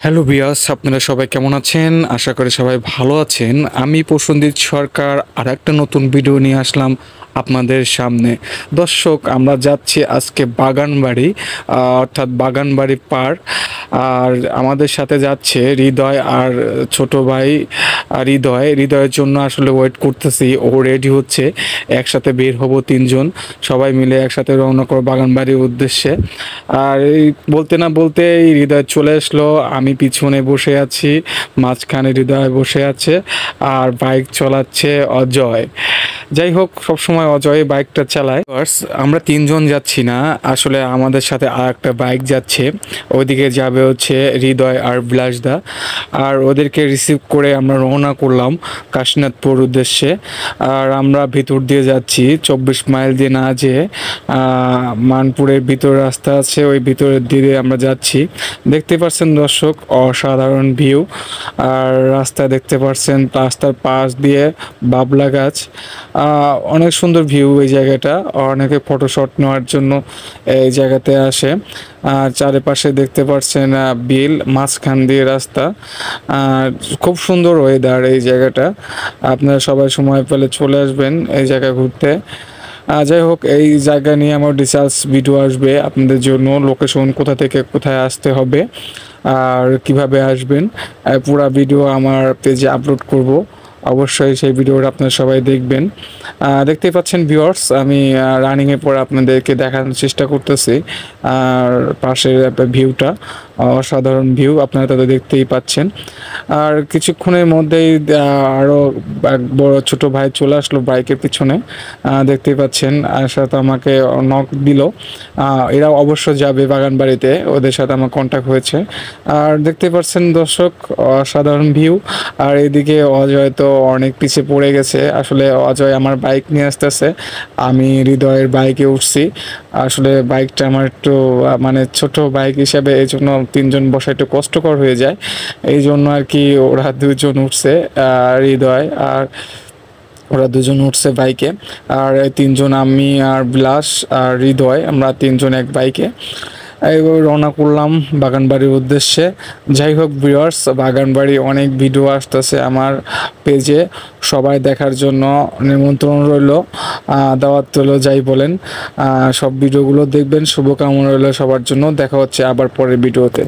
Hello viewers, আপনারা সবাই কেমন আছেন? আশা করি সবাই ভালো আছেন। আমি প্রসেনজিৎ সরকার আরেকটা নতুন ভিডিও নিয়ে আসলাম আপনাদের সামনে। দর্শক, আমরা যাচ্ছি আজকে বাগানবাড়ি, অর্থাৎ বাগানবাড়ি পার্ক। আর আমাদের সাথে যাচ্ছে হৃদয় আর ছোট ভাই হৃদয়ের জন্য আসলে ওয়েট করতেছি। ও রেডি হচ্ছে, একসাথে বের হব তিনজন, সবাই মিলে একসাথে রওনা করব বাগানবাড়ির উদ্দেশ্যে। আর এই বলতে না বলতে এই হৃদয় চলে আসলো। আমি পিছনে বসে আছি, মাঝখানে হৃদয় বসে আছে, আর বাইক চালাচ্ছে অজয়। যাই হোক, সবসময় অজয় বাইকটা চালায়। আমরা তিনজন যাচ্ছি না, আসলে আমাদের সাথে আর একটা বাইক যাচ্ছে। ওইদিকে যাবে হচ্ছে হৃদয় আর বিলাসদা। আর ওদেরকে রিসিভ করে আমরা রওনা করলাম কাশীনাথপুর উদ্দেশ্যে। আর আমরা ভিতর দিয়ে যাচ্ছি, 24 মাইল দিয়ে না যেয়ে মানপুরের ভিতর রাস্তা আছে, ওই ভিতরের দিকে আমরা যাচ্ছি। দেখতে পাচ্ছেন দর্শক, অসাধারণ ভিউ। আর রাস্তা দেখতে পাচ্ছেন, রাস্তার পাশ দিয়ে বাবলা গাছ। অনেক সুন্দর ভিউ এই জায়গাটা। অনেকে ফটোশট নেওয়ার জন্য এই জায়গাতে আসে। আর চারিপাশে দেখতে পাচ্ছেন বিল, মাঝখান দিয়ে রাস্তা। আর খুব সুন্দর ওয়েদার এই জায়গাটা। আপনারা সবাই সময় পেলে চলে আসবেন এই জায়গা ঘুরতে। যাই হোক, এই জায়গা নিয়ে আমার ডিটেইলস ভিডিও আসবে আপনাদের জন্য, লোকেশন কোথা থেকে কোথায় আসতে হবে আর কিভাবে আসবেন, পুরো ভিডিও আমার পেজে আপলোড করব। অবশ্যই সেই ভিডিওটা আপনারা সবাই দেখবেন। দেখতেই পাচ্ছেন ভিউয়ার্স, আমি রানিংয়ের পর আপনাদেরকে দেখানোর চেষ্টা করতেছি। আর পাশের ভিউটা অসাধারণ ভিউ, আপনারা তাদের দেখতেই পাচ্ছেন। আর কিছুক্ষণের মধ্যেই আরও এক বড় ছোট ভাই চলে আসলো বাইকের পিছনে, দেখতেই পাচ্ছেন। আর সাথে আমাকে নক দিল, এরা অবশ্য যাবে বাগানবাড়িতে, ওদের সাথে আমার কন্ট্যাক্ট হয়েছে। আর দেখতে পাচ্ছেন দর্শক, অসাধারণ ভিউ। আর এদিকে অজয় তো অনেক পিছিয়ে পড়ে গেছে। আসলে অজয় আমার বাইক নিয়ে আসতেছে, আমি হৃদয়ের বাইকে উঠছি। আসলে বাইকটা আমার একটু মানে ছোট বাইক হিসাবে, এই জন্য তিনজন বসা একটু কষ্টকর হয়ে যায়। এই জন্য আর কি ওরা দুজন উঠছে, হৃদয় আর ওরা দুজন উঠছে বাইকে। আর তিনজন, আমি আর বিলাস আর হৃদয়, আমরা তিনজন এক বাইকে এইভাবে রওনা করলাম বাগানবাড়ির উদ্দেশ্যে। যাই হোক ভিউয়ার্স, বাগানবাড়ি অনেক ভিডিও আসতেছে আমার পেজে, সবাই দেখার জন্য নিমন্ত্রণ রইল, দাওয়াত রইল, যাই বলেন। সব ভিডিওগুলো দেখবেন। শুভকামনা রইল সবার জন্য। দেখা হচ্ছে আবার পরের ভিডিওতে।